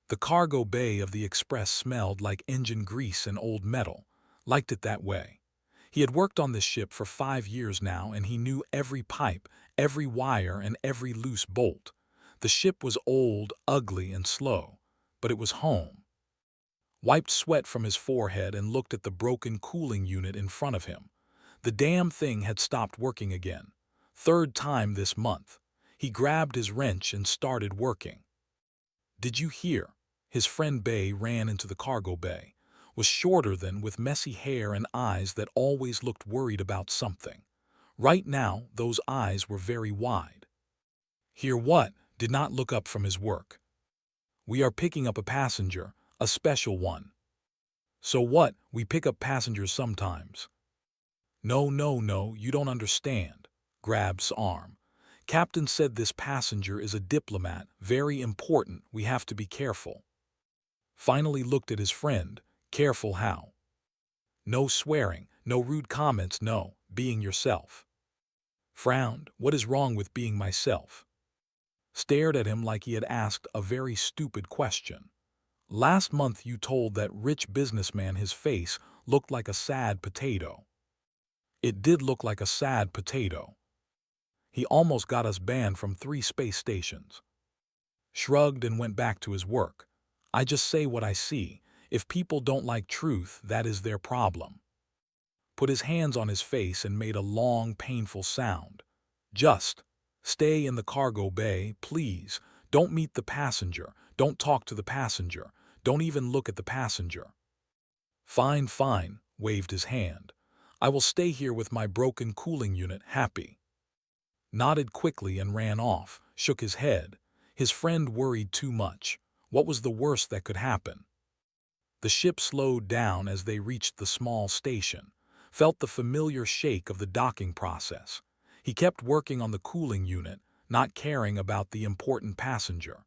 The cargo bay of the Express smelled like engine grease and old metal. Liked it that way. He had worked on this ship for 5 years now, and he knew every pipe, every wire, and every loose bolt. The ship was old, ugly, and slow, but it was home. Wiped sweat from his forehead and looked at the broken cooling unit in front of him. The damn thing had stopped working again. Third time this month. He grabbed his wrench and started working. Did you hear? His friend Bay ran into the cargo bay. Was shorter than, with messy hair and eyes that always looked worried about something. Right now, those eyes were very wide. Hear what? Did not look up from his work. We are picking up a passenger, a special one. So what? We pick up passengers sometimes. No, no, no, you don't understand. Grabs arm. Captain said this passenger is a diplomat, very important, we have to be careful. Finally looked at his friend. Careful how? No swearing, no rude comments, no, being yourself. Frowned. What is wrong with being myself? Stared at him like he had asked a very stupid question. Last month you told that rich businessman his face looked like a sad potato. It did look like a sad potato. He almost got us banned from 3 space stations. Shrugged and went back to his work. I just say what I see. If people don't like truth, that is their problem. Put his hands on his face and made a long, painful sound. Just stay in the cargo bay, please. Don't meet the passenger. Don't talk to the passenger. Don't even look at the passenger. Fine, fine, waved his hand. I will stay here with my broken cooling unit, happy. Nodded quickly and ran off, shook his head. His friend worried too much. What was the worst that could happen? The ship slowed down as they reached the small station. Felt the familiar shake of the docking process. He kept working on the cooling unit, not caring about the important passenger.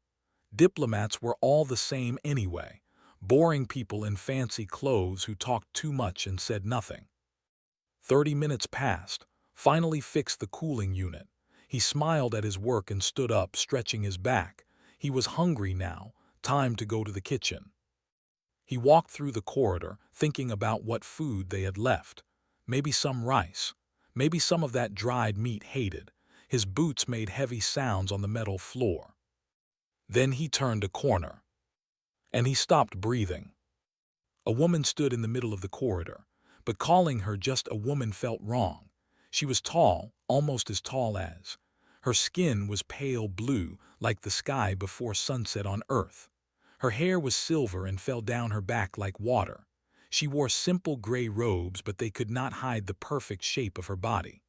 Diplomats were all the same anyway. Boring people in fancy clothes who talked too much and said nothing. 30 minutes passed. Finally fixed the cooling unit. He smiled at his work and stood up, stretching his back. He was hungry now. Time to go to the kitchen. He walked through the corridor, thinking about what food they had left. Maybe some rice. Maybe some of that dried meat hated. His boots made heavy sounds on the metal floor. Then he turned a corner. And he stopped breathing. A woman stood in the middle of the corridor, but calling her just a woman felt wrong. She was tall, almost as tall as. Her skin was pale blue, like the sky before sunset on Earth. Her hair was silver and fell down her back like water. She wore simple gray robes, but they could not hide the perfect shape of her body.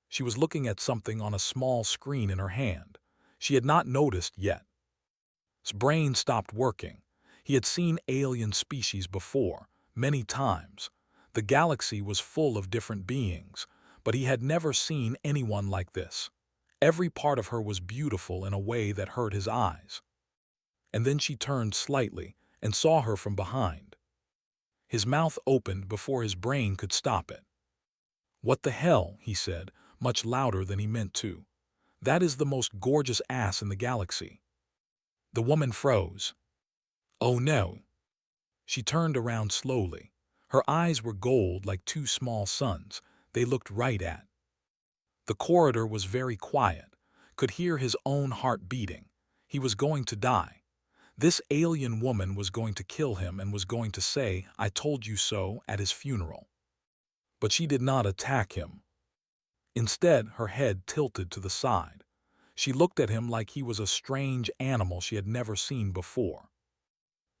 She was looking at something on a small screen in her hand. She had not noticed yet. His brain stopped working. He had seen alien species before, many times. The galaxy was full of different beings, but he had never seen anyone like this. Every part of her was beautiful in a way that hurt his eyes. And then she turned slightly and saw her from behind. His mouth opened before his brain could stop it. "What the hell?" he said, much louder than he meant to. "That is the most gorgeous ass in the galaxy." The woman froze. "Oh no." She turned around slowly. Her eyes were gold like 2 small suns. They looked right at. The corridor was very quiet. Could hear his own heart beating. He was going to die. This alien woman was going to kill him and was going to say, "I told you so," at his funeral. But she did not attack him. Instead, her head tilted to the side. She looked at him like he was a strange animal she had never seen before.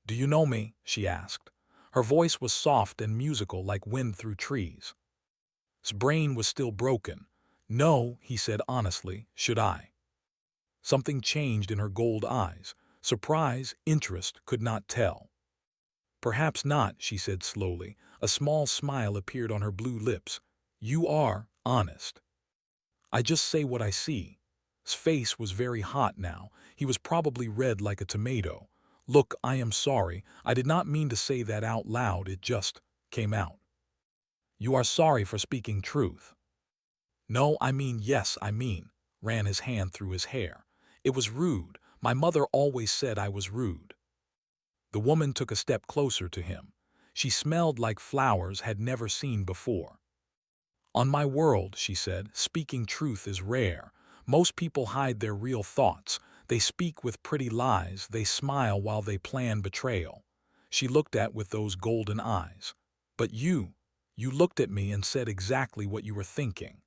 "Do you know me?" she asked. Her voice was soft and musical like wind through trees. His brain was still broken. "No," he said honestly. "Should I?" Something changed in her gold eyes. Surprise, interest, could not tell. "Perhaps not," she said slowly. A small smile appeared on her blue lips. "You are honest." "I just say what I see." His face was very hot now. He was probably red like a tomato. "Look, I am sorry. I did not mean to say that out loud. It just came out." "You are sorry for speaking truth." "No, I mean, yes, I mean," ran his hand through his hair. "It was rude. My mother always said I was rude." The woman took a step closer to him. She smelled like flowers had never seen before. "On my world," she said, "speaking truth is rare. Most people hide their real thoughts. They speak with pretty lies. They smile while they plan betrayal." She looked at with those golden eyes. "But you looked at me and said exactly what you were thinking."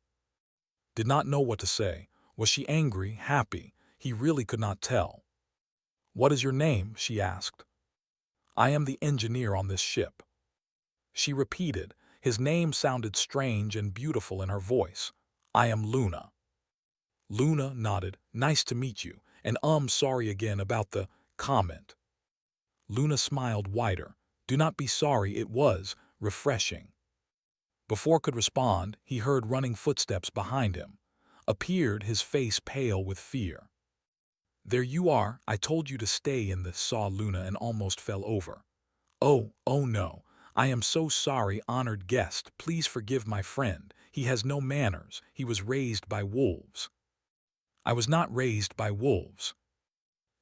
Did not know what to say. Was she angry, happy? He really could not tell. "What is your name?" she asked. "I am the engineer on this ship." She repeated. His name sounded strange and beautiful in her voice. "I am Luna." Luna nodded. "Nice to meet you, and sorry again about the comment." Luna smiled wider. "Do not be sorry, it was refreshing." Before could respond, he heard running footsteps behind him. Appeared, his face pale with fear. "There you are, I told you to stay in the," saw Luna and almost fell over. Oh no. "I am so sorry, honored guest. Please forgive my friend. He has no manners. He was raised by wolves." "I was not raised by wolves."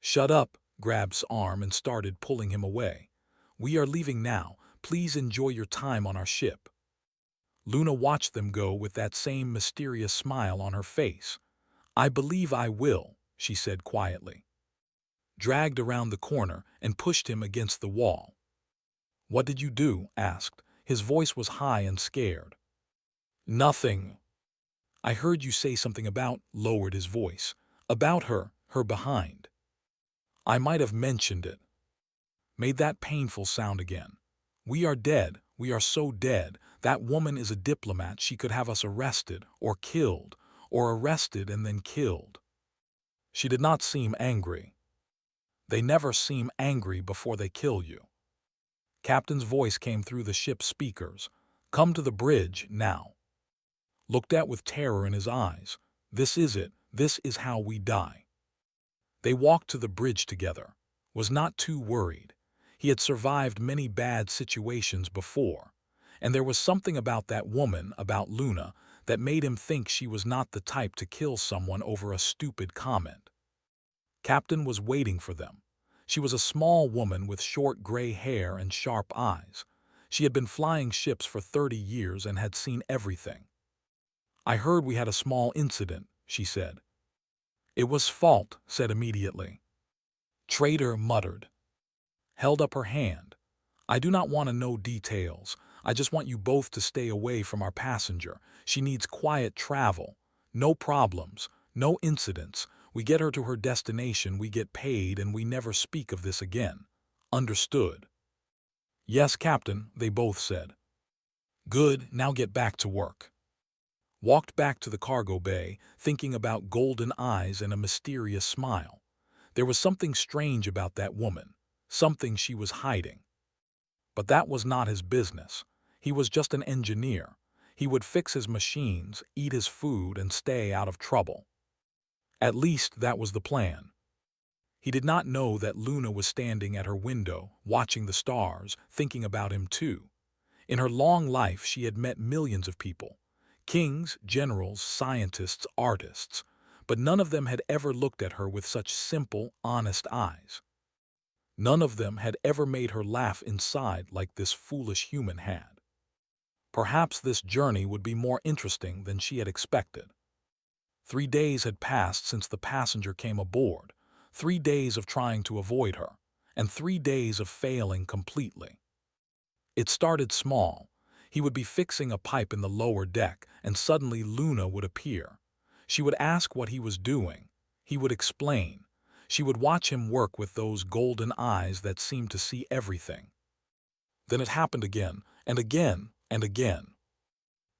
"Shut up," Grab's arm and started pulling him away. "We are leaving now. Please enjoy your time on our ship." Luna watched them go with that same mysterious smile on her face. "I believe I will," she said quietly. Dragged around the corner and pushed him against the wall. "What did you do?" asked. His voice was high and scared. "Nothing." "I heard you say something about," lowered his voice, "about her behind." "I might have mentioned it." Made that painful sound again. "We are dead. We are so dead. That woman is a diplomat. She could have us arrested or killed, or arrested and then killed." She did not seem angry. "They never seem angry before they kill you." Captain's voice came through the ship's speakers. "Come to the bridge, now." Looked at with terror in his eyes. "This is it. This is how we die." They walked to the bridge together. Was not too worried. He had survived many bad situations before. And there was something about that woman, about Luna, that made him think she was not the type to kill someone over a stupid comment. Captain was waiting for them. She was a small woman with short gray hair and sharp eyes. She had been flying ships for 30 years and had seen everything. "I heard we had a small incident," she said. "It was fault," said immediately. Traitor muttered. Held up her hand. "I do not want to know details. I just want you both to stay away from our passenger. She needs quiet travel. No problems, no incidents. We get her to her destination, we get paid, and we never speak of this again. Understood?" "Yes, Captain," they both said. "Good, now get back to work." Walked back to the cargo bay, thinking about golden eyes and a mysterious smile. There was something strange about that woman, something she was hiding. But that was not his business. He was just an engineer. He would fix his machines, eat his food, and stay out of trouble. At least that was the plan. He did not know that Luna was standing at her window, watching the stars, thinking about him too. In her long life she had met millions of people. Kings, generals, scientists, artists. But none of them had ever looked at her with such simple, honest eyes. None of them had ever made her laugh inside like this foolish human had. Perhaps this journey would be more interesting than she had expected. 3 days had passed since the passenger came aboard, 3 days of trying to avoid her, and 3 days of failing completely. It started small. He would be fixing a pipe in the lower deck, and suddenly Luna would appear. She would ask what he was doing. He would explain. She would watch him work with those golden eyes that seemed to see everything. Then it happened again, and again, and again.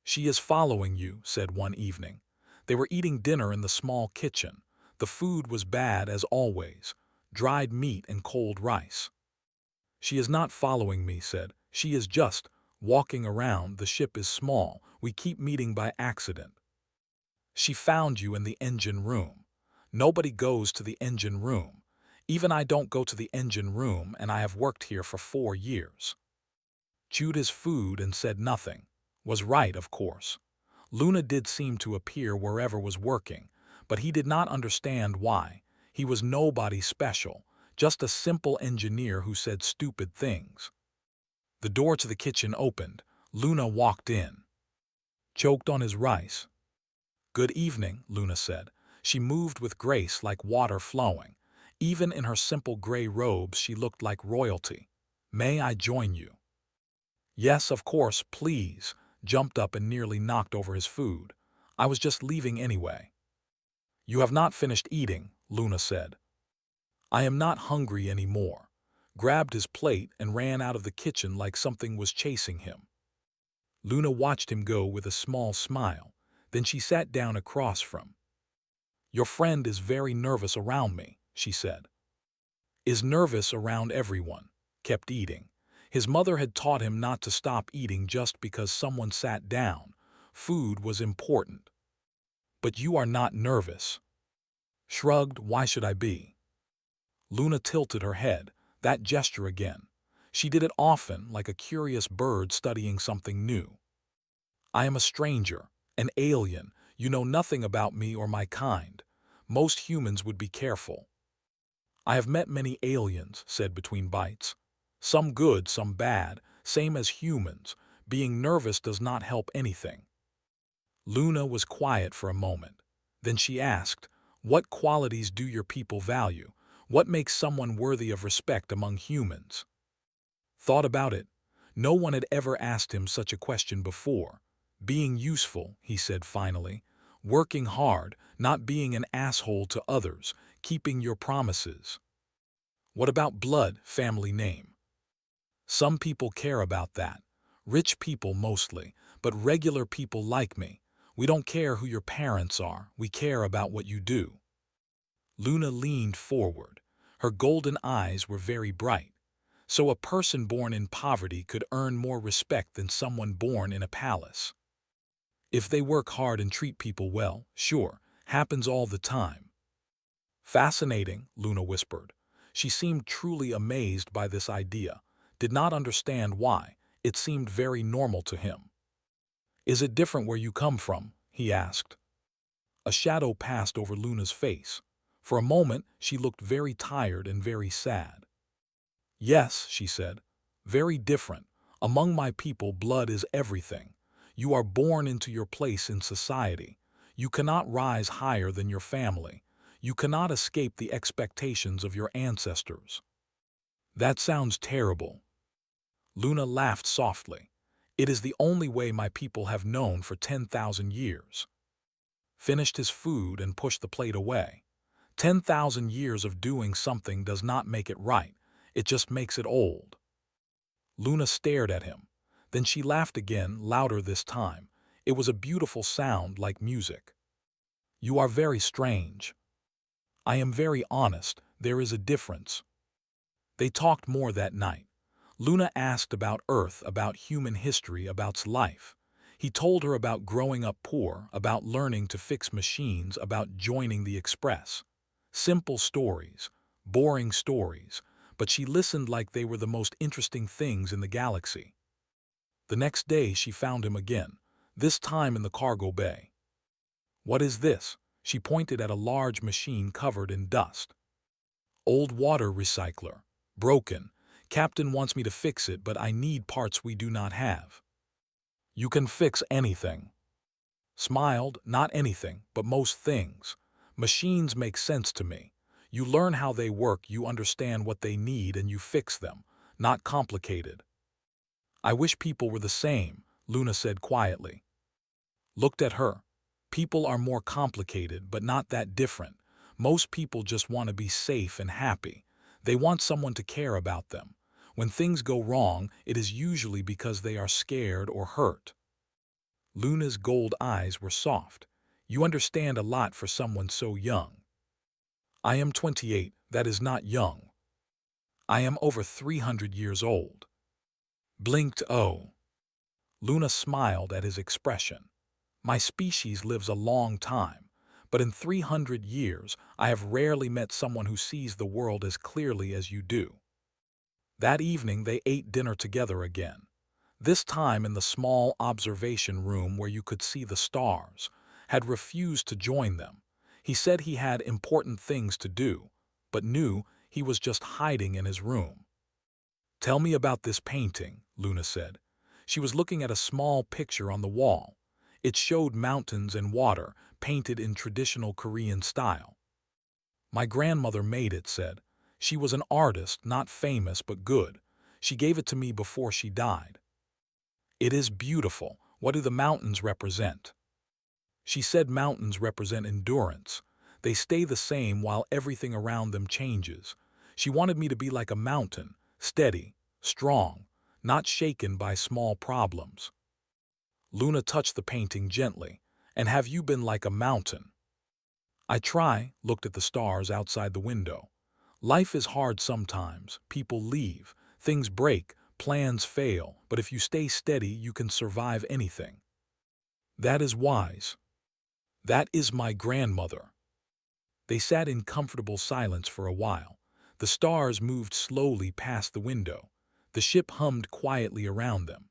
"She is following you," said one evening. They were eating dinner in the small kitchen. The food was bad as always, dried meat and cold rice. "She is not following me," said. "She is just walking around. The ship is small. We keep meeting by accident." "She found you in the engine room." "Nobody goes to the engine room. Even I don't go to the engine room, and I have worked here for 4 years." Chewed his food and said nothing. Was right, of course. Luna did seem to appear wherever was working, but he did not understand why. He was nobody special, Just a simple engineer who said stupid things. The door to the kitchen opened. Luna walked in. Choked on his rice. "Good evening," Luna said. She moved with grace like water flowing. Even in her simple gray robes she looked like royalty. "May I join you?" "Yes, of course, please," jumped up and nearly knocked over his food. "I was just leaving anyway." "You have not finished eating," Luna said. "I am not hungry anymore," grabbed his plate and ran out of the kitchen like something was chasing him. Luna watched him go with a small smile. Then she sat down across from. "Your friend is very nervous around me," she said. "Is nervous around everyone." Kept eating. His mother had taught him not to stop eating just because someone sat down. Food was important. "But you are not nervous." Shrugged. "Why should I be?" Luna tilted her head. That gesture again. She did it often, like a curious bird studying something new. "I am a stranger, an alien. You know nothing about me or my kind. Most humans would be careful." "I have met many aliens," said between bites. "Some good, some bad, same as humans. Being nervous does not help anything." Luna was quiet for a moment. Then she asked, "What qualities do your people value? What makes someone worthy of respect among humans?" Thought about it. No one had ever asked him such a question before. "Being useful," he said finally. "Working hard, not being an asshole to others, keeping your promises." "What about blood, family name?" "Some people care about that. Rich people mostly, but regular people like me. We don't care who your parents are, we care about what you do." Luna leaned forward. Her golden eyes were very bright. "So a person born in poverty could earn more respect than someone born in a palace." "If they work hard and treat people well, sure, happens all the time." "Fascinating," Luna whispered. She seemed truly amazed by this idea, did not understand why. It seemed very normal to him. "Is it different where you come from?" he asked. A shadow passed over Luna's face. For a moment, she looked very tired and very sad. "Yes," she said, "very different. Among my people, blood is everything. You are born into your place in society. You cannot rise higher than your family. You cannot escape the expectations of your ancestors." "That sounds terrible." Luna laughed softly. "It is the only way my people have known for 10,000 years." Finished his food and pushed the plate away. 10,000 years of doing something does not make it right. It just makes it old. Luna stared at him. Then she laughed again, louder this time. It was a beautiful sound, like music. "You are very strange." "I am very honest. There is a difference." They talked more that night. Luna asked about Earth, about human history, about life. He told her about growing up poor, about learning to fix machines, about joining the Express. Simple stories, boring stories, but she listened like they were the most interesting things in the galaxy. The next day she found him again, this time in the cargo bay. "What is this?" She pointed at a large machine covered in dust. "Old water recycler. Broken. Captain wants me to fix it, but I need parts we do not have." "You can fix anything." Smiled. "Not anything, but most things. Machines make sense to me. You learn how they work, you understand what they need, and you fix them. Not complicated." "I wish people were the same," Luna said quietly. Looked at her. "People are more complicated, but not that different. Most people just want to be safe and happy. They want someone to care about them. When things go wrong, it is usually because they are scared or hurt." Luna's gold eyes were soft. "You understand a lot for someone so young." "I am 28, that is not young. I am over 300 years old." Blinked. "Oh." Luna smiled at his expression. "My species lives a long time, but in 300 years I have rarely met someone who sees the world as clearly as you do." That evening they ate dinner together again. This time in the small observation room where you could see the stars. Had refused to join them. He said he had important things to do, but knew He was just hiding in his room. "Tell me about this painting," Luna said. She was looking at a small picture on the wall. It showed mountains and water, painted in traditional Korean style. "My grandmother made it," said. "She was an artist, not famous but good. She gave it to me before she died." "It is beautiful. What do the mountains represent?" She said mountains represent endurance. They stay the same while everything around them changes. She wanted me to be like a mountain, steady, strong, not shaken by small problems. Luna touched the painting gently. "And have you been like a mountain?" "I try," looked at the stars outside the window. "Life is hard sometimes. People leave, things break, plans fail, but if you stay steady, you can survive anything." "That is wise." "That is my grandmother." They sat in comfortable silence for a while. The stars moved slowly past the window. The ship hummed quietly around them.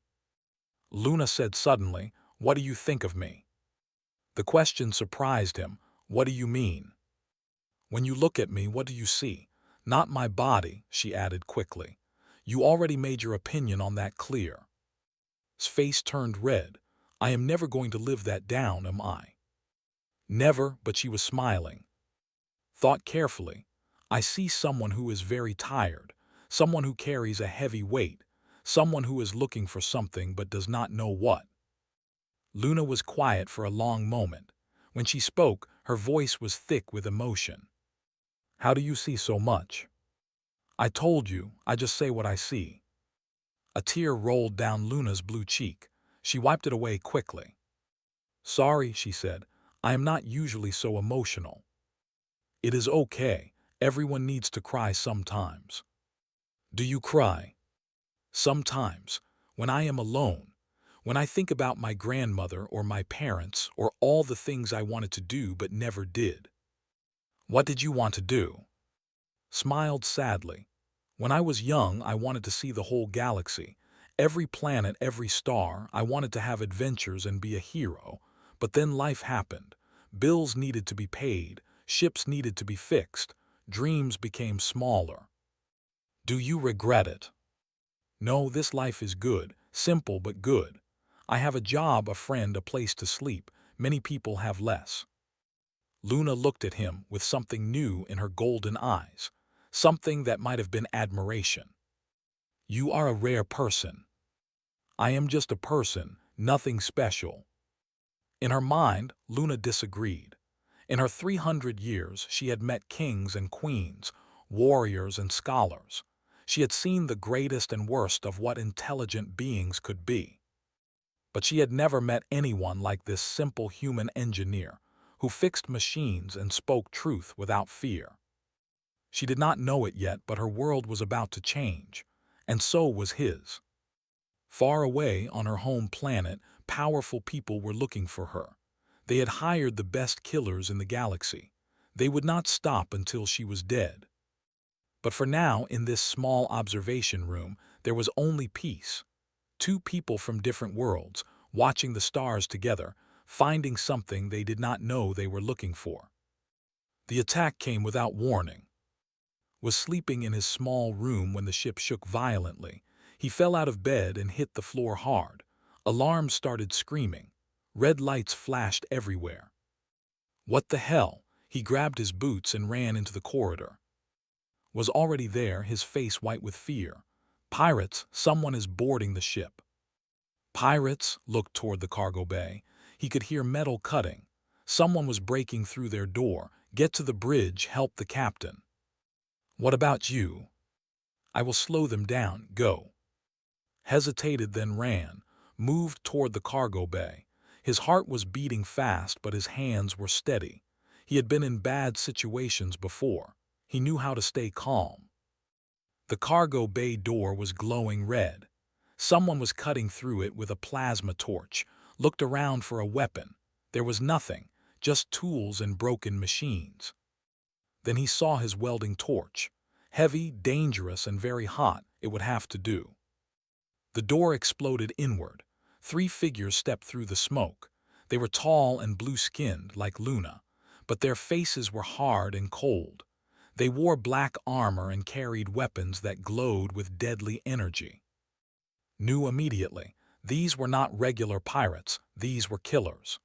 Luna said suddenly, "What do you think of me?" The question surprised him. "What do you mean?" "When you look at me, what do you see?" "Not my body," she added quickly. "You already made your opinion on that clear." His face turned red. "I am never going to live that down, am I?" "Never," but she was smiling. Thought carefully. "I see someone who is very tired, someone who carries a heavy weight, someone who is looking for something but does not know what." Luna was quiet for a long moment. When she spoke, her voice was thick with emotion. "How do you see so much?" "I told you, I just say what I see." A tear rolled down Luna's blue cheek. She wiped it away quickly. "Sorry," she said. "I am not usually so emotional." "It is okay. Everyone needs to cry sometimes." "Do you cry?" "Sometimes. When I am alone. When I think about my grandmother or my parents or all the things I wanted to do but never did." "What did you want to do?" Smiled sadly. "When I was young, I wanted to see the whole galaxy. Every planet, every star. I wanted to have adventures and be a hero. But then life happened. Bills needed to be paid. Ships needed to be fixed. Dreams became smaller." "Do you regret it?" "No, this life is good. Simple but good. I have a job, a friend, a place to sleep. Many people have less." Luna looked at him with something new in her golden eyes. Something that might have been admiration. "You are a rare person." "I am just a person, nothing special." In her mind, Luna disagreed. In her 300 years, she had met kings and queens, warriors and scholars. She had seen the greatest and worst of what intelligent beings could be. But she had never met anyone like this simple human engineer, who fixed machines and spoke truth without fear. She did not know it yet, but her world was about to change, and so was his. Far away on her home planet, powerful people were looking for her. They had hired the best killers in the galaxy. They would not stop until she was dead. But for now, in this small observation room, there was only peace. Two people from different worlds, watching the stars together, finding something they did not know they were looking for. The attack came without warning. Was sleeping in his small room when the ship shook violently. He fell out of bed and hit the floor hard. Alarms started screaming. Red lights flashed everywhere. What the hell? He grabbed his boots and ran into the corridor. Was already there, his face white with fear. "Pirates, someone is boarding the ship." Pirates looked toward the cargo bay. He could hear metal cutting. Someone was breaking through their door. "Get to the bridge, help the captain." "What about you?" "I will slow them down, go." Hesitated, then ran, moved toward the cargo bay. His heart was beating fast, but his hands were steady. He had been in bad situations before. He knew how to stay calm. The cargo bay door was glowing red. Someone was cutting through it with a plasma torch. Looked around for a weapon. There was nothing, just tools and broken machines. Then he saw his welding torch. Heavy, dangerous, and very hot, it would have to do. The door exploded inward. 3 figures stepped through the smoke. They were tall and blue-skinned, like Luna, but their faces were hard and cold. They wore black armor and carried weapons that glowed with deadly energy. Knew immediately, these were not regular pirates, these were killers.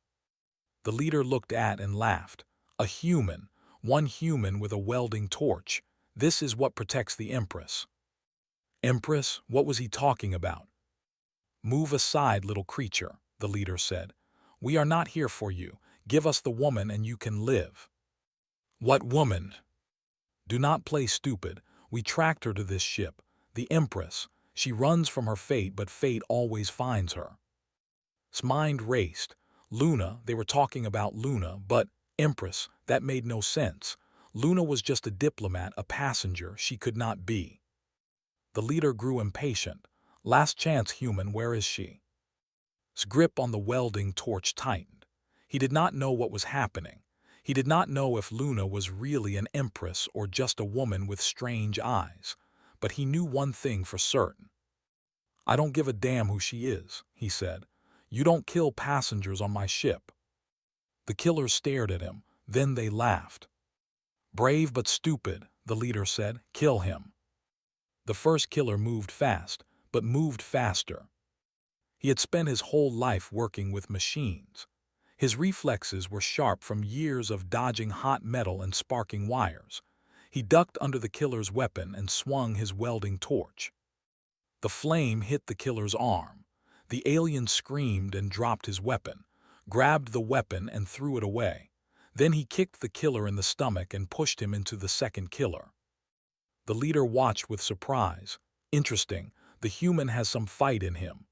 The leader looked at and laughed. A human, one human with a welding torch. This is what protects the Empress. Empress? What was he talking about? Move aside, little creature, the leader said. We are not here for you. Give us the woman and you can live. What woman? Do not play stupid. We tracked her to this ship. The Empress. She runs from her fate, but fate always finds her. His mind raced. Luna, they were talking about Luna, but Empress, that made no sense. Luna was just a diplomat, a passenger. She could not be. The leader grew impatient. Last chance, human, where is she? His grip on the welding torch tightened. He did not know what was happening. He did not know if Luna was really an empress or just a woman with strange eyes. But he knew one thing for certain. I don't give a damn who she is, he said. You don't kill passengers on my ship. The killers stared at him. Then they laughed. Brave but stupid, the leader said. Kill him. The first killer moved fast, but moved faster. He had spent his whole life working with machines. His reflexes were sharp from years of dodging hot metal and sparking wires. He ducked under the killer's weapon and swung his welding torch. The flame hit the killer's arm. The alien screamed and dropped his weapon, grabbed the weapon and threw it away. Then he kicked the killer in the stomach and pushed him into the second killer. The leader watched with surprise. Interesting, the human has some fight in him.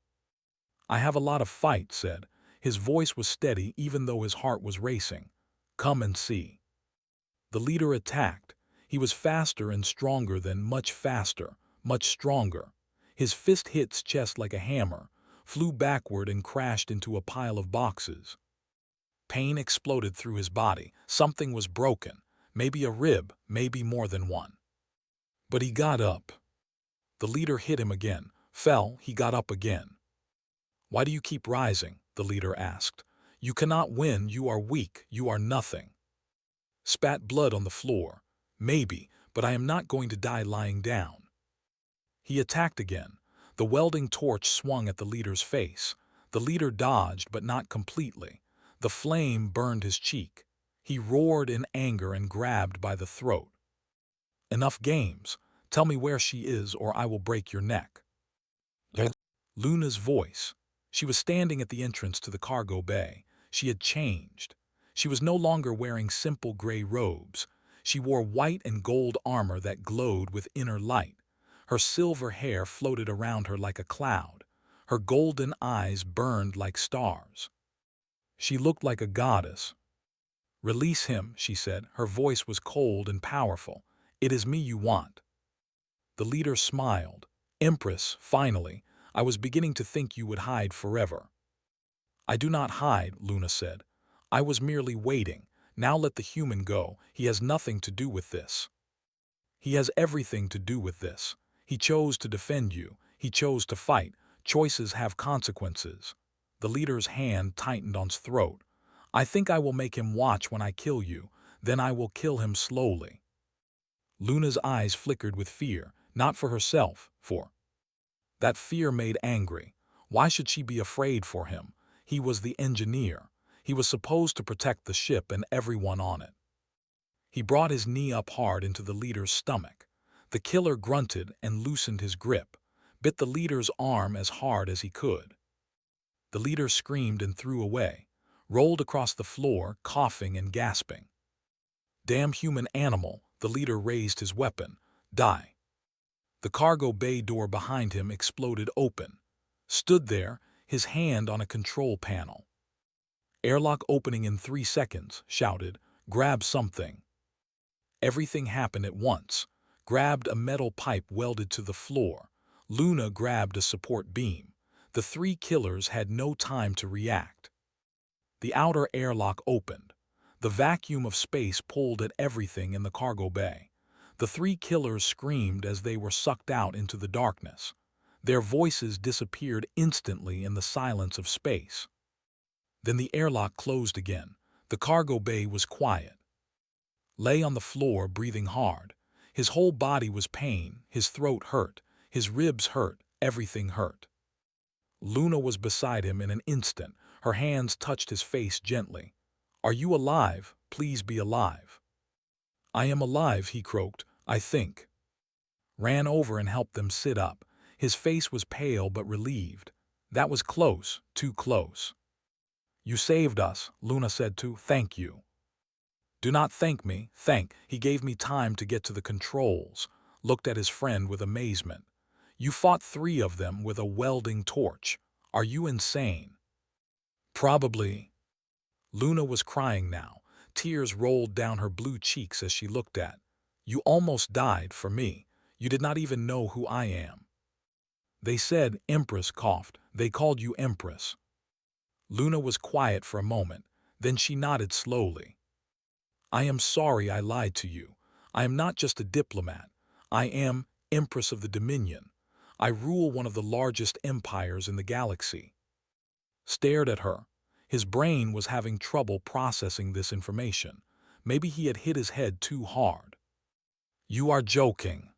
I have a lot of fight, said. His voice was steady even though his heart was racing. Come and see. The leader attacked. He was faster and stronger than much faster, much stronger. His fist hit his chest like a hammer, flew backward and crashed into a pile of boxes. Pain exploded through his body. Something was broken. Maybe a rib, maybe more than one. But he got up. The leader hit him again. Fell, he got up again. Why do you keep rising? The leader asked. You cannot win, you are weak, you are nothing. Spat blood on the floor. Maybe, but I am not going to die lying down. He attacked again. The welding torch swung at the leader's face. The leader dodged, but not completely. The flame burned his cheek. He roared in anger and grabbed by the throat. Enough games. Tell me where she is or I will break your neck. Luna's voice. She was standing at the entrance to the cargo bay. She had changed. She was no longer wearing simple gray robes. She wore white and gold armor that glowed with inner light. Her silver hair floated around her like a cloud. Her golden eyes burned like stars. She looked like a goddess. Release him, she said. Her voice was cold and powerful. It is me you want. The leader smiled. Empress, finally. I was beginning to think you would hide forever. I do not hide, Luna said. I was merely waiting. Now let the human go. He has nothing to do with this. He has everything to do with this. He chose to defend you. He chose to fight. Choices have consequences. The leader's hand tightened on his throat. I think I will make him watch when I kill you. Then I will kill him slowly. Luna's eyes flickered with fear, not for herself, for that fear made angry. Why should she be afraid for him? He was the engineer. He was supposed to protect the ship and everyone on it. He brought his knee up hard into the leader's stomach. The killer grunted and loosened his grip, bit the leader's arm as hard as he could. The leader screamed and threw away, rolled across the floor, coughing and gasping. Damn human animal, the leader raised his weapon. Die. The cargo bay door behind him exploded open. Stood there, his hand on a control panel. Airlock opening in 3 seconds, shouted, grab something. Everything happened at once. Grabbed a metal pipe welded to the floor. Luna grabbed a support beam. The 3 killers had no time to react. The outer airlock opened. The vacuum of space pulled at everything in the cargo bay. The 3 killers screamed as they were sucked out into the darkness. Their voices disappeared instantly in the silence of space. Then the airlock closed again. The cargo bay was quiet. lay on the floor breathing hard. His whole body was pain, his throat hurt, his ribs hurt, everything hurt. Luna was beside him in an instant. Her hands touched his face gently. "Are you alive? Please be alive." "I am alive," he croaked, "I think." Ran over and helped them sit up. His face was pale but relieved. "That was close, too close." "You saved us," Luna said too. "Thank you." "Do not thank me, thank." He gave me time to get to the controls, looked at his friend with amazement. "You fought 3 of them with a welding torch. Are you insane?" "Probably." Luna was crying now. Tears rolled down her blue cheeks as she looked at. "You almost died for me. You did not even know who I am." "They said," Empress coughed, "they called you Empress." Luna was quiet for a moment, then she nodded slowly. "I am sorry I lied to you. I am not just a diplomat. I am Empress of the Dominion. I rule one of the largest empires in the galaxy." Stared at her. His brain was having trouble processing this information. Maybe he had hit his head too hard. "You are joking."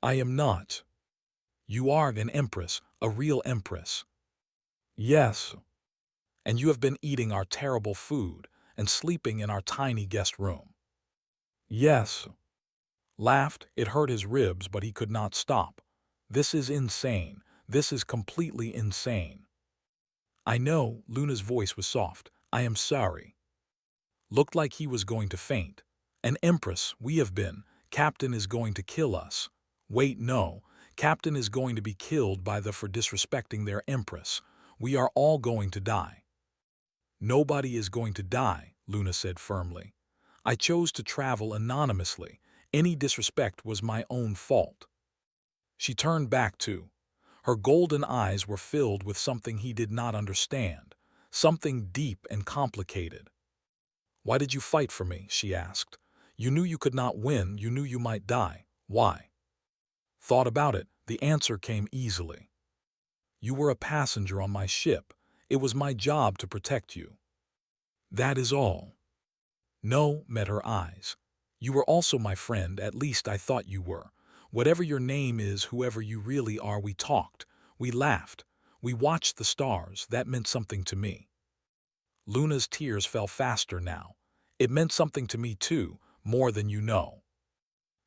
"I am not." "You are an empress, a real empress." "Yes." "And you have been eating our terrible food and sleeping in our tiny guest room." "Yes." Laughed. It hurt his ribs, but he could not stop. "This is insane. This is completely insane." "I know," Luna's voice was soft. "I am sorry." Looked like he was going to faint. "An empress, we have been. Captain is going to kill us." "Wait, no. Captain is going to be killed by the for disrespecting their empress. We are all going to die." "Nobody is going to die," Luna said firmly. "I chose to travel anonymously. Any disrespect was my own fault." She turned back too. Her golden eyes were filled with something he did not understand, something deep and complicated. "Why did you fight for me?" she asked. "You knew you could not win, you knew you might die. Why?" Thought about it. The answer came easily. "You were a passenger on my ship. It was my job to protect you." "That is all." "No," met her eyes. "You were also my friend, at least I thought you were. Whatever your name is, whoever you really are, we talked. We laughed. We watched the stars. That meant something to me." Luna's tears fell faster now. "It meant something to me too, more than you know."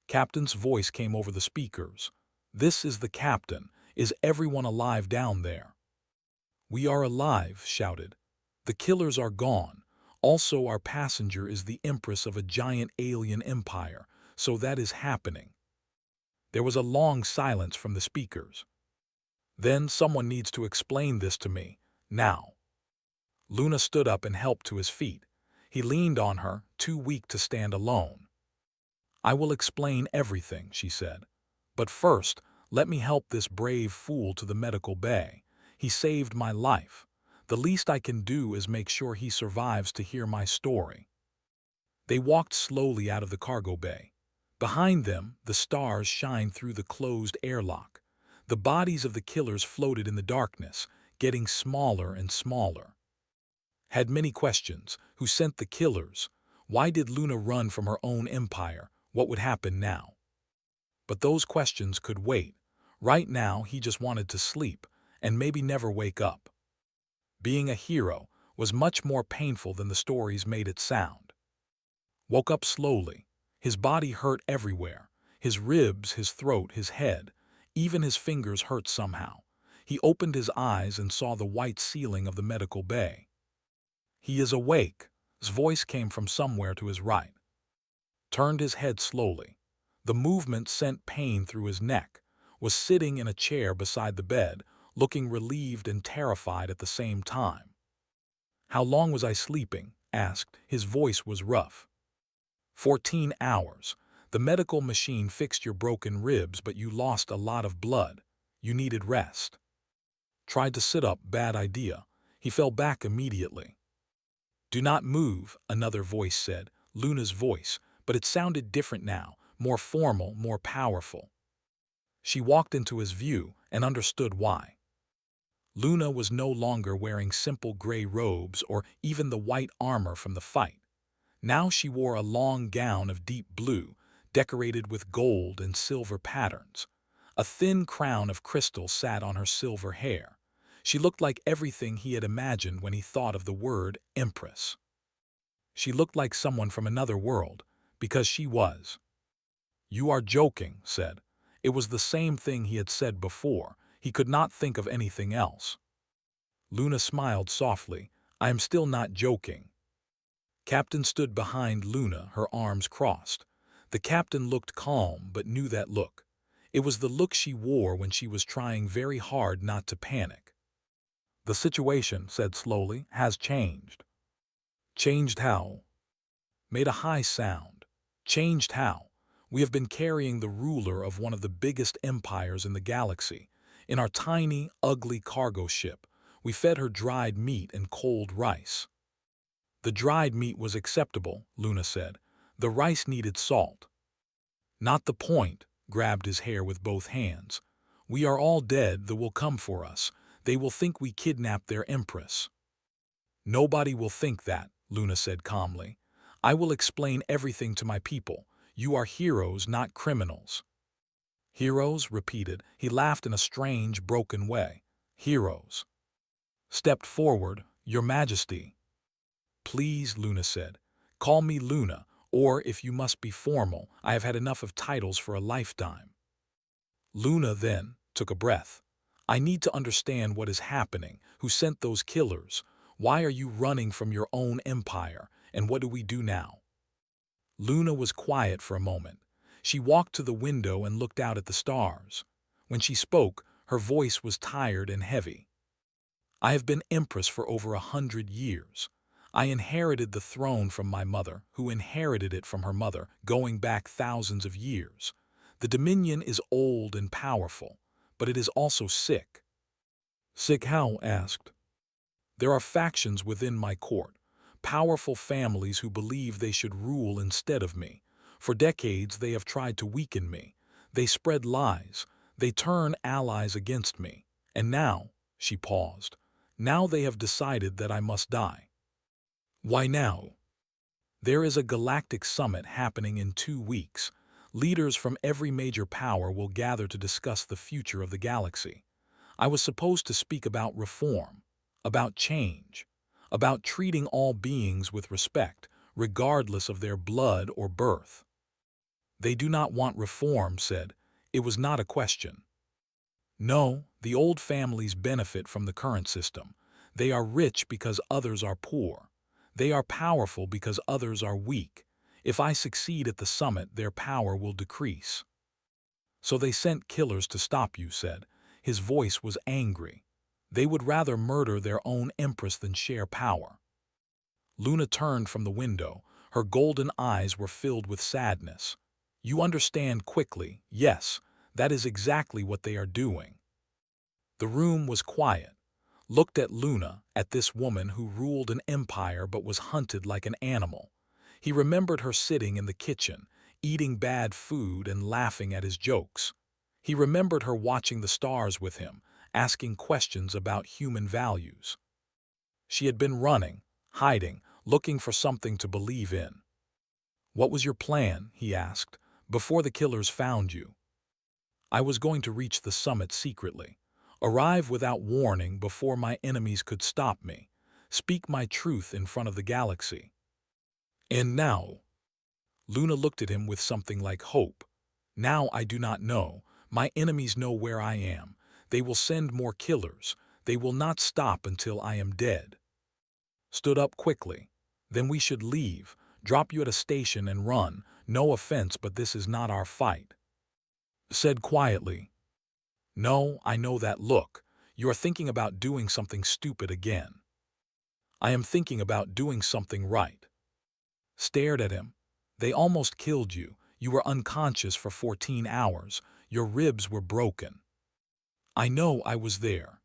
Captain's voice came over the speakers. "This is the captain. Is everyone alive down there?" "We are alive," shouted. "The killers are gone. Also our passenger is the empress of a giant alien empire, so that is happening." There was a long silence from the speakers. "Then someone needs to explain this to me, now." Luna stood up and helped to his feet. He leaned on her, too weak to stand alone. "I will explain everything," she said. "But first, let me help this brave fool to the medical bay. He saved my life. The least I can do is make sure he survives to hear my story." They walked slowly out of the cargo bay. Behind them, the stars shined through the closed airlock. The bodies of the killers floated in the darkness, getting smaller and smaller. Had many questions. Who sent the killers? Why did Luna run from her own empire? What would happen now? But those questions could wait. Right now, he just wanted to sleep, and maybe never wake up. Being a hero was much more painful than the stories made it sound. Woke up slowly. His body hurt everywhere. His ribs, his throat, his head. Even his fingers hurt somehow. He opened his eyes and saw the white ceiling of the medical bay. "He is awake." His voice came from somewhere to his right. Turned his head slowly. The movement sent pain through his neck. Was sitting in a chair beside the bed, looking relieved and terrified at the same time. "How long was I sleeping?" asked. His voice was rough. 14 hours. The medical machine fixed your broken ribs, but you lost a lot of blood. You needed rest." Tried to sit up, bad idea. He fell back immediately. "Do not move," another voice said, Luna's voice, but it sounded different now, more formal, more powerful. She walked into his view and understood why. Luna was no longer wearing simple gray robes or even the white armor from the fight. Now she wore a long gown of deep blue, decorated with gold and silver patterns. A thin crown of crystal sat on her silver hair. She looked like everything he had imagined when he thought of the word Empress. She looked like someone from another world, because she was. "You are joking," said. It was the same thing he had said before. He could not think of anything else. Luna smiled softly. "I am still not joking." Captain stood behind Luna, her arms crossed. The captain looked calm, but knew that look. It was the look she wore when she was trying very hard not to panic. "The situation," said slowly, "has changed." "Changed how?" Made a high sound. "Changed how? We have been carrying the ruler of one of the biggest empires in the galaxy. In our tiny, ugly cargo ship, we fed her dried meat and cold rice." "The dried meat was acceptable," Luna said. "The rice needed salt." "Not the point," grabbed his hair with both hands. "We are all dead. They will come for us. They will think we kidnapped their empress." "Nobody will think that," Luna said calmly. "I will explain everything to my people. You are heroes, not criminals." "Heroes?" repeated. He laughed in a strange, broken way. "Heroes." Stepped forward. "Your Majesty." "Please," Luna said. "Call me Luna, or, if you must be formal, I have had enough of titles for a lifetime." Luna then took a breath. "I need to understand what is happening. Who sent those killers? Why are you running from your own empire? And what do we do now?" Luna was quiet for a moment. She walked to the window and looked out at the stars. When she spoke, her voice was tired and heavy. "I have been empress for over 100 years. I inherited the throne from my mother, who inherited it from her mother, going back thousands of years. The Dominion is old and powerful, but it is also sick." "Sick how?" asked. "There are factions within my court, powerful families who believe they should rule instead of me. For decades they have tried to weaken me. They spread lies. They turn allies against me. And now," she paused, "now they have decided that I must die." "Why now?" "There is a galactic summit happening in 2 weeks. Leaders from every major power will gather to discuss the future of the galaxy. I was supposed to speak about reform, about change, about treating all beings with respect, regardless of their blood or birth." "They do not want reform," said. It was not a question. "No, the old families benefit from the current system. They are rich because others are poor. They are powerful because others are weak. If I succeed at the summit, their power will decrease." "So they sent killers to stop you," said. His voice was angry. "They would rather murder their own empress than share power." Luna turned from the window. Her golden eyes were filled with sadness. "You understand quickly. Yes, that is exactly what they are doing." The room was quiet. Looked at Luna, at this woman who ruled an empire but was hunted like an animal. He remembered her sitting in the kitchen, eating bad food and laughing at his jokes. He remembered her watching the stars with him, asking questions about human values. She had been running, hiding, looking for something to believe in. "What was your plan?" he asked, "before the killers found you?" "I was going to reach the summit secretly. Arrive without warning before my enemies could stop me. Speak my truth in front of the galaxy." "And now?" Luna looked at him with something like hope. "Now I do not know. My enemies know where I am. They will send more killers. They will not stop until I am dead." Stood up quickly. "Then we should leave, drop you at a station and run. No offense, but this is not our fight." Said quietly. "No, I know that look. You are thinking about doing something stupid again." "I am thinking about doing something right." Stared at him. "They almost killed you. You were unconscious for 14 hours. Your ribs were broken." "I know, I was there."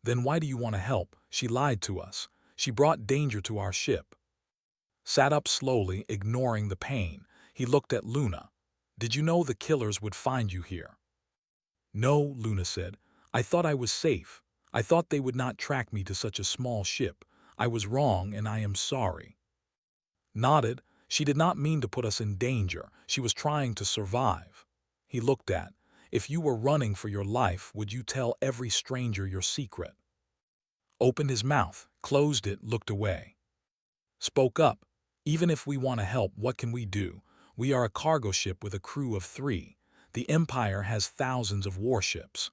"Then why do you want to help? She lied to us. She brought danger to our ship." Sat up slowly, ignoring the pain. He looked at Luna. "Did you know the killers would find you here?" "No," Luna said. "I thought I was safe. I thought they would not track me to such a small ship. I was wrong, and I am sorry." Nodded. She did not mean to put us in danger. She was trying to survive. He looked at. If you were running for your life, would you tell every stranger your secret? Opened his mouth, closed it, looked away. Spoke up. Even if we want to help, what can we do? We are a cargo ship with a crew of 3. The Empire has thousands of warships.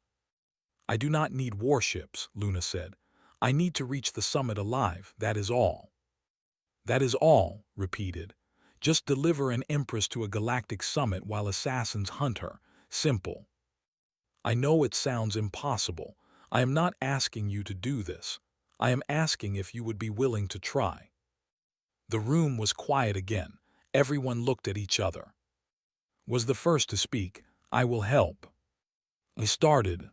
I do not need warships, Luna said. I need to reach the summit alive, that is all. That is all, repeated. Just deliver an empress to a galactic summit while assassins hunt her. Simple. I know it sounds impossible. I am not asking you to do this. I am asking if you would be willing to try. The room was quiet again. Everyone looked at each other. Was the first to speak. I will help. I started.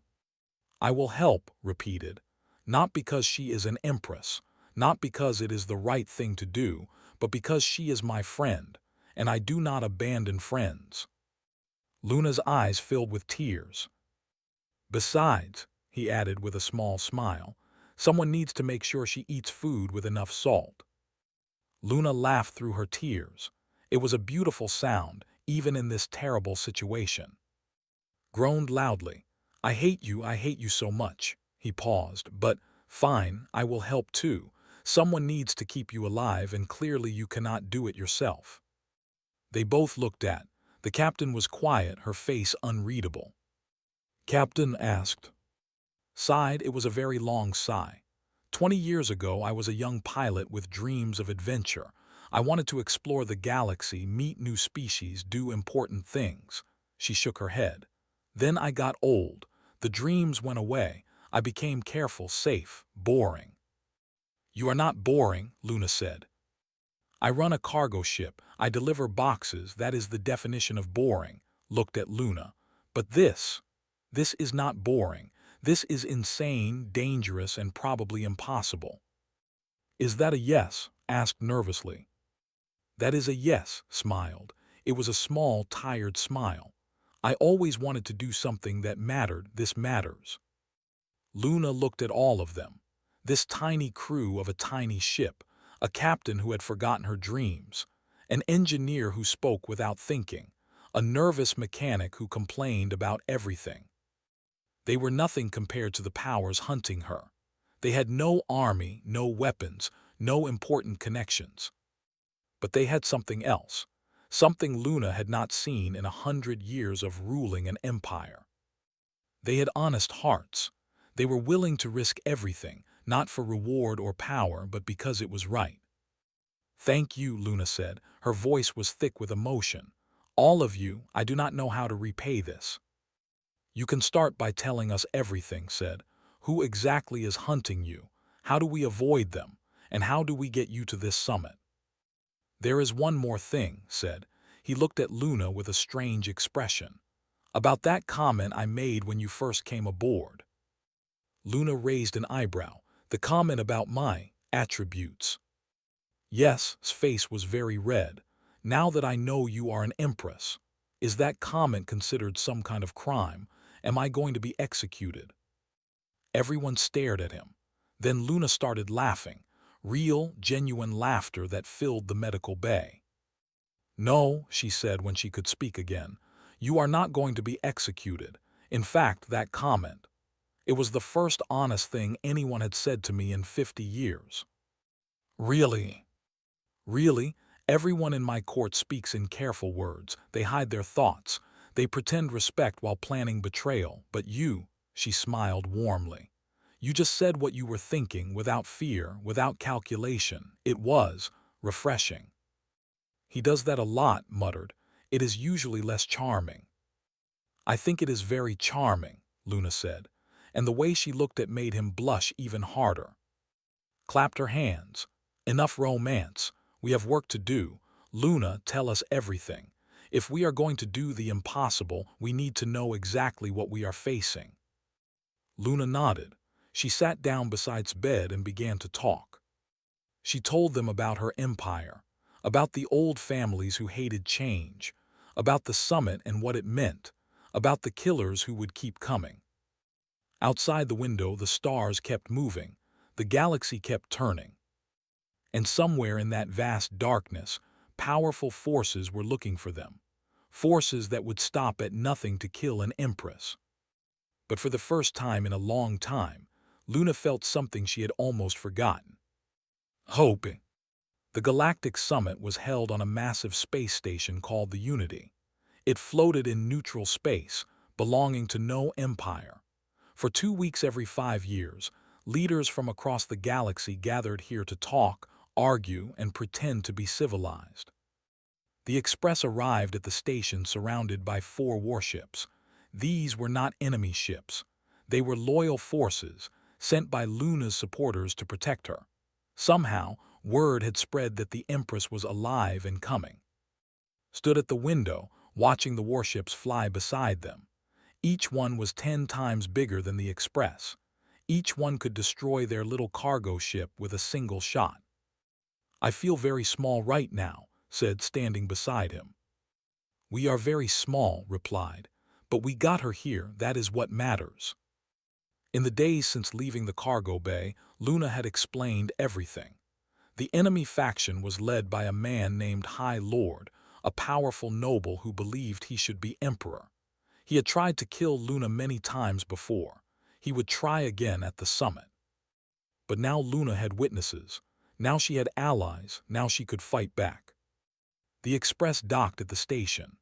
I will help, repeated. Not because she is an empress, not because it is the right thing to do, but because she is my friend, and I do not abandon friends. Luna's eyes filled with tears. Besides, he added with a small smile, someone needs to make sure she eats food with enough salt. Luna laughed through her tears. It was a beautiful sound, even in this terrible situation. Groaned loudly. I hate you so much. He paused, but, fine, I will help too. Someone needs to keep you alive, and clearly you cannot do it yourself. They both looked at. The captain was quiet, her face unreadable. Captain asked. Sighed. It was a very long sigh. 20 years ago, I was a young pilot with dreams of adventure. I wanted to explore the galaxy, meet new species, do important things. She shook her head. Then I got old. The dreams went away. I became careful, safe, boring. You are not boring, Luna said. I run a cargo ship. I deliver boxes. That is the definition of boring. Looked at Luna. But this is not boring. This is insane, dangerous, and probably impossible. Is that a yes? Asked nervously. That is a yes, smiled. It was a small, tired smile. I always wanted to do something that mattered. This matters. Luna looked at all of them. This tiny crew of a tiny ship, a captain who had forgotten her dreams, an engineer who spoke without thinking, a nervous mechanic who complained about everything. They were nothing compared to the powers hunting her. They had no army, no weapons, no important connections. But they had something else, something Luna had not seen in 100 years of ruling an empire. They had honest hearts. They were willing to risk everything, not for reward or power, but because it was right. Thank you, Luna said. Her voice was thick with emotion. All of you, I do not know how to repay this. You can start by telling us everything, said. Who exactly is hunting you? How do we avoid them? And how do we get you to this summit? There is one more thing, said. He looked at Luna with a strange expression. About that comment I made when you first came aboard. Luna raised an eyebrow. The comment about my attributes. Yes, his face was very red. Now that I know you are an empress, is that comment considered some kind of crime? Am I going to be executed? Everyone stared at him. Then Luna started laughing, real, genuine laughter that filled the medical bay. No, she said when she could speak again, you are not going to be executed. In fact, that comment, it was the first honest thing anyone had said to me in 50 years. Really? Really? Everyone in my court speaks in careful words. They hide their thoughts. They pretend respect while planning betrayal. But you, she smiled warmly. You just said what you were thinking without fear, without calculation. It was refreshing. He does that a lot, muttered. It is usually less charming. I think it is very charming, Luna said, and the way she looked at made him blush even harder. Clapped her hands. Enough romance. We have work to do. Luna, tell us everything. If we are going to do the impossible, we need to know exactly what we are facing. Luna nodded. She sat down beside's bed and began to talk. She told them about her empire, about the old families who hated change, about the summit and what it meant, about the killers who would keep coming. Outside the window, the stars kept moving. The galaxy kept turning. And somewhere in that vast darkness, powerful forces were looking for them. Forces that would stop at nothing to kill an empress. But for the first time in a long time, Luna felt something she had almost forgotten. Hope. The Galactic Summit was held on a massive space station called the Unity. It floated in neutral space, belonging to no empire. For 2 weeks every 5 years, leaders from across the galaxy gathered here to talk, argue, and pretend to be civilized. The Express arrived at the station surrounded by 4 warships. These were not enemy ships. They were loyal forces, sent by Luna's supporters to protect her. Somehow, word had spread that the Empress was alive and coming. Stood at the window, watching the warships fly beside them. Each one was 10 times bigger than the Express. Each one could destroy their little cargo ship with a single shot. "I feel very small right now," said standing beside him. "We are very small," replied, "but we got her here, that is what matters." In the days since leaving the cargo bay, Luna had explained everything. The enemy faction was led by a man named High Lord, a powerful noble who believed he should be emperor. He had tried to kill Luna many times before. He would try again at the summit. But now Luna had witnesses. Now she had allies. Now she could fight back. The Express docked at the station.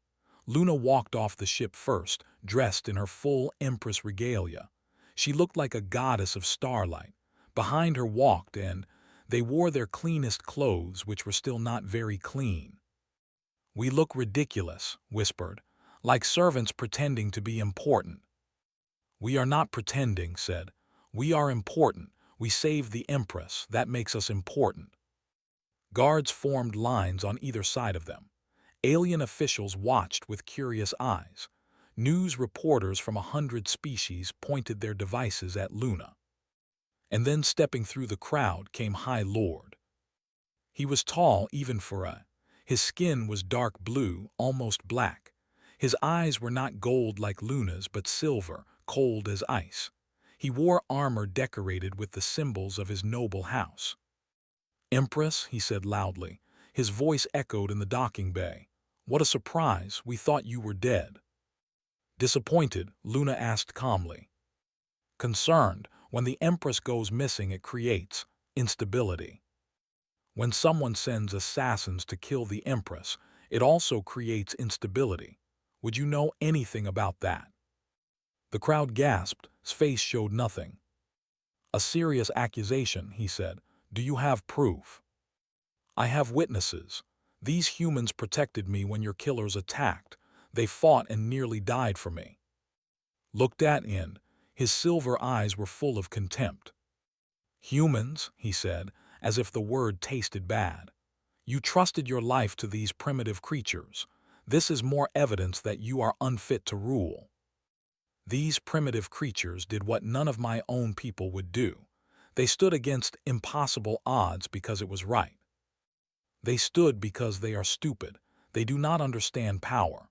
Luna walked off the ship first, dressed in her full Empress regalia. She looked like a goddess of starlight. Behind her walked, and they wore their cleanest clothes, which were still not very clean. "We look ridiculous," whispered, "like servants pretending to be important." "We are not pretending," said. "We are important. We saved the Empress. That makes us important." Guards formed lines on either side of them. Alien officials watched with curious eyes. News reporters from 100 species pointed their devices at Luna. And then stepping through the crowd came High Lord. He was tall even for his skin was dark blue, almost black. His eyes were not gold like Luna's, but silver, cold as ice. He wore armor decorated with the symbols of his noble house. "Empress," he said loudly. His voice echoed in the docking bay. "What a surprise! We thought you were dead." "Disappointed?" Luna asked calmly. "Concerned. When the Empress goes missing, it creates instability. When someone sends assassins to kill the Empress, it also creates instability. Would you know anything about that?" The crowd gasped. His face showed nothing. "A serious accusation," he said. "Do you have proof?" "I have witnesses. These humans protected me when your killers attacked. They fought and nearly died for me." Looked at in. His silver eyes were full of contempt. "Humans," he said, as if the word tasted bad. "You trusted your life to these primitive creatures. This is more evidence that you are unfit to rule." These primitive creatures did what none of my own people would do. They stood against impossible odds because it was right. They stood because they are stupid. They do not understand power.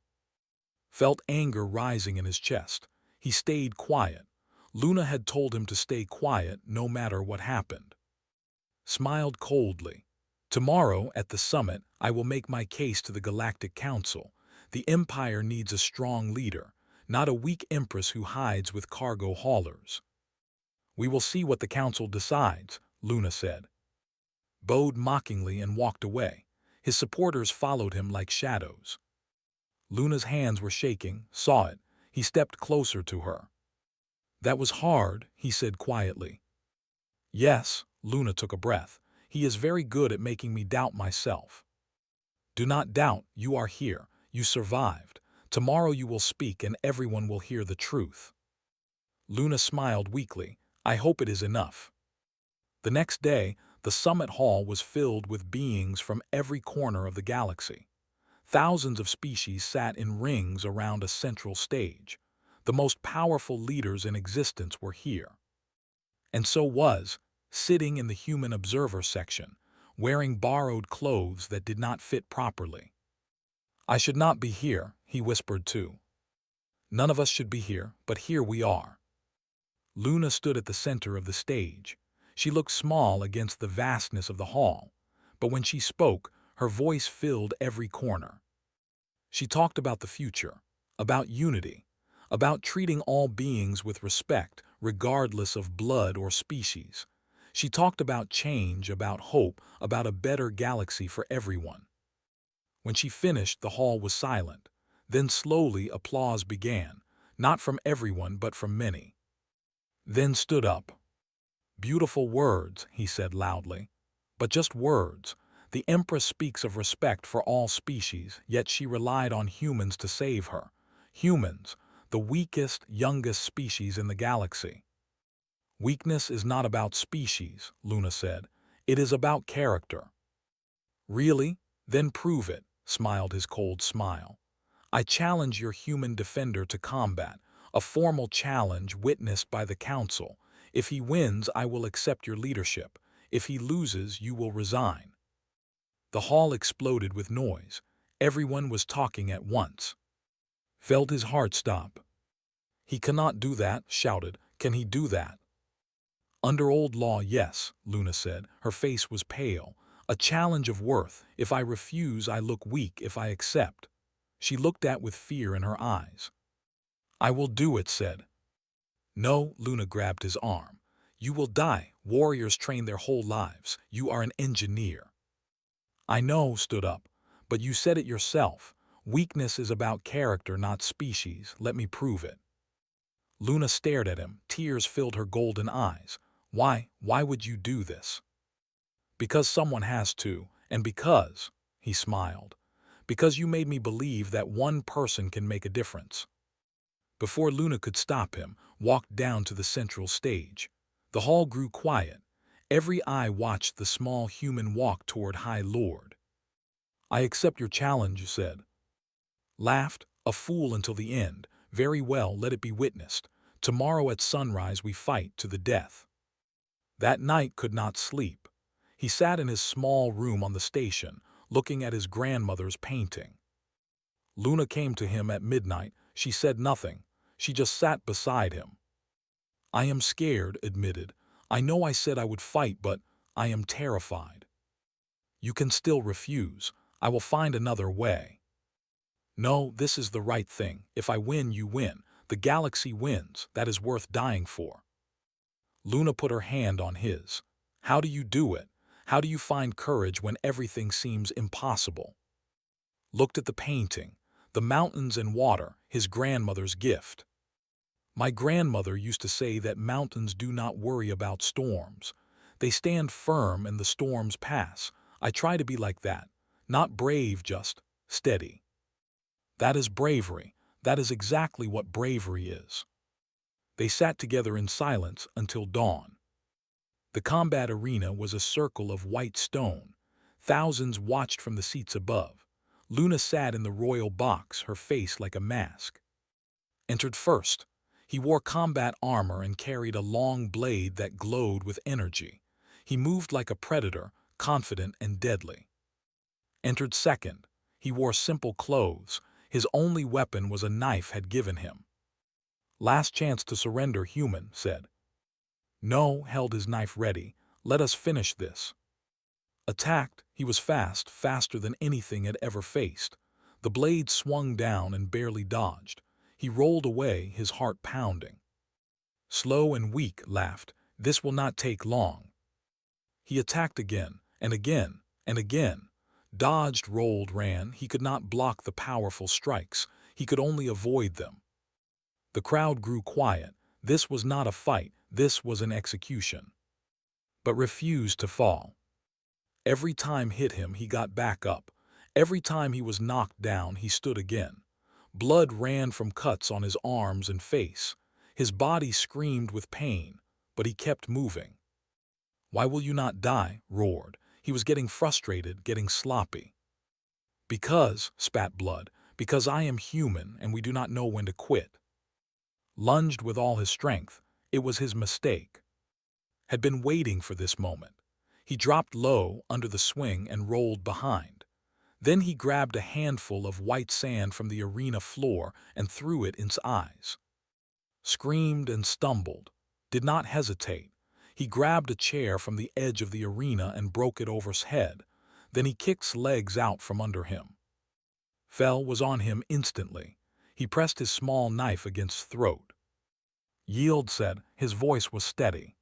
Felt anger rising in his chest. He stayed quiet. Luna had told him to stay quiet no matter what happened. Smiled coldly. "Tomorrow, at the summit, I will make my case to the Galactic Council. The Empire needs a strong leader, not a weak empress who hides with cargo haulers." "We will see what the council decides," Luna said. Bowed mockingly and walked away. His supporters followed him like shadows. Luna's hands were shaking, saw it. He stepped closer to her. "That was hard," he said quietly. "Yes," Luna took a breath. "He is very good at making me doubt myself." "Do not doubt. You are here. You survived. Tomorrow you will speak and everyone will hear the truth." Luna smiled weakly. "I hope it is enough." The next day, the summit hall was filled with beings from every corner of the galaxy. Thousands of species sat in rings around a central stage. The most powerful leaders in existence were here. And so was, sitting in the human observer section, wearing borrowed clothes that did not fit properly. "I should not be here," he whispered too. "None of us should be here, but here we are." Luna stood at the center of the stage. She looked small against the vastness of the hall. but when she spoke, her voice filled every corner. She talked about the future, about unity, about treating all beings with respect, regardless of blood or species. She talked about change, about hope, about a better galaxy for everyone. When she finished, the hall was silent. Then slowly applause began, not from everyone but from many. Then stood up. "Beautiful words," he said loudly. "But just words. The Empress speaks of respect for all species, yet she relied on humans to save her. Humans, the weakest, youngest species in the galaxy." "Weakness is not about species," Luna said. "It is about character." "Really? Then prove it," smiled his cold smile. "I challenge your human defender to combat, a formal challenge witnessed by the Council. If he wins, I will accept your leadership. If he loses, you will resign." The hall exploded with noise. Everyone was talking at once. Felt his heart stop. "He cannot do that," shouted. "Can he do that?" "Under old law, yes," Luna said. Her face was pale. "A challenge of worth. If I refuse, I look weak. If I accept." She looked at with fear in her eyes. "I will do it," said. "No," Luna grabbed his arm. "You will die. Warriors train their whole lives. You are an engineer." "I know," stood up. "But you said it yourself. Weakness is about character, not species. Let me prove it." Luna stared at him. Tears filled her golden eyes. Why would you do this?" "Because someone has to, and because," he smiled, "because you made me believe that one person can make a difference." Before Luna could stop him, walked down to the central stage. The hall grew quiet. Every eye watched the small human walk toward High Lord. "I accept your challenge," you said. Laughed, "A fool until the end. Very well, let it be witnessed. Tomorrow at sunrise we fight to the death." That night could not sleep. He sat in his small room on the station, looking at his grandmother's painting. Luna came to him at midnight. She said nothing. She just sat beside him. "I am scared," admitted. "I know I said I would fight, but I am terrified." "You can still refuse. I will find another way." "No, this is the right thing. If I win, you win. The galaxy wins. That is worth dying for." Luna put her hand on his. "How do you do it? How do you find courage when everything seems impossible?" Looked at the painting, the mountains and water, his grandmother's gift. "My grandmother used to say that mountains do not worry about storms. They stand firm and the storms pass. I try to be like that. Not brave, just steady." "That is bravery. That is exactly what bravery is." They sat together in silence until dawn. The combat arena was a circle of white stone. Thousands watched from the seats above. Luna sat in the royal box, her face like a mask. Entered first. He wore combat armor and carried a long blade that glowed with energy. He moved like a predator, confident and deadly. Entered second. He wore simple clothes. His only weapon was a knife had given him. "Last chance to surrender, human," said. No, held his knife ready. "Let us finish this." Attacked, he was fast, faster than anything had ever faced. The blade swung down and barely dodged. He rolled away, his heart pounding. "Slow and weak," laughed. "This will not take long." He attacked again, and again, and again. Dodged, rolled, ran. He could not block the powerful strikes. He could only avoid them. The crowd grew quiet. This was not a fight. This was an execution. But refused to fall. Every time hit him, he got back up. Every time he was knocked down, he stood again. Blood ran from cuts on his arms and face. His body screamed with pain, but he kept moving. "Why will you not die?" roared. He was getting frustrated, getting sloppy. "Because," spat Blood, "because I am human and we do not know when to quit." Lunged with all his strength. It was his mistake. Had been waiting for this moment. He dropped low under the swing and rolled behind. Then he grabbed a handful of white sand from the arena floor and threw it in his eyes. Screamed and stumbled. Did not hesitate. He grabbed a chair from the edge of the arena and broke it over his head. Then he kicks legs out from under him. Fell was on him instantly. He pressed his small knife against throat. Yield said, his voice was steady.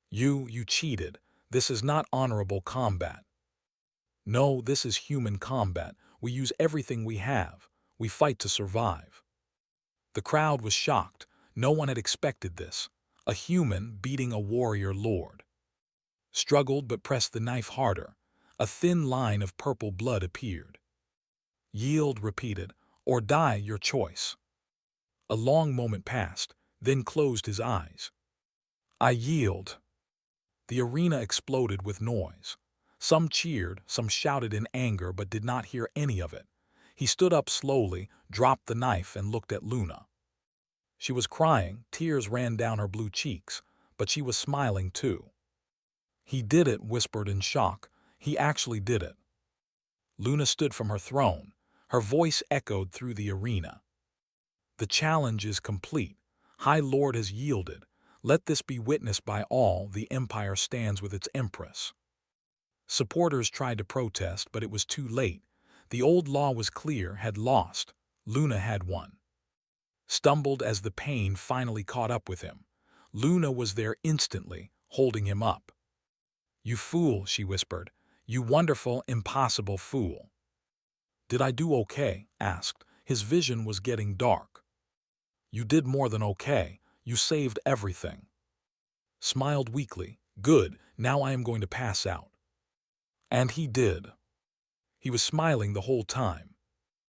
You cheated. This is not honorable combat. No, this is human combat. We use everything we have. We fight to survive. The crowd was shocked. No one had expected this. A human beating a warrior lord. Struggled but pressed the knife harder. A thin line of purple blood appeared. Yield repeated, or die, your choice. A long moment passed, then closed his eyes. I yield. The arena exploded with noise. Some cheered, some shouted in anger but did not hear any of it. He stood up slowly, dropped the knife and looked at Luna. She was crying, tears ran down her blue cheeks, but she was smiling too. He did it, whispered in shock. He actually did it. Luna stood from her throne. Her voice echoed through the arena. The challenge is complete. High Lord has yielded. Let this be witnessed by all. The Empire stands with its Empress. Supporters tried to protest, but it was too late. The old law was clear, had lost. Luna had won. Stumbled as the pain finally caught up with him. Luna was there instantly, holding him up. You fool, she whispered. You wonderful, impossible fool. Did I do okay? Asked. His vision was getting dark. You did more than okay. You saved everything. Smiled weakly. Good, now I am going to pass out. And he did. He was smiling the whole time.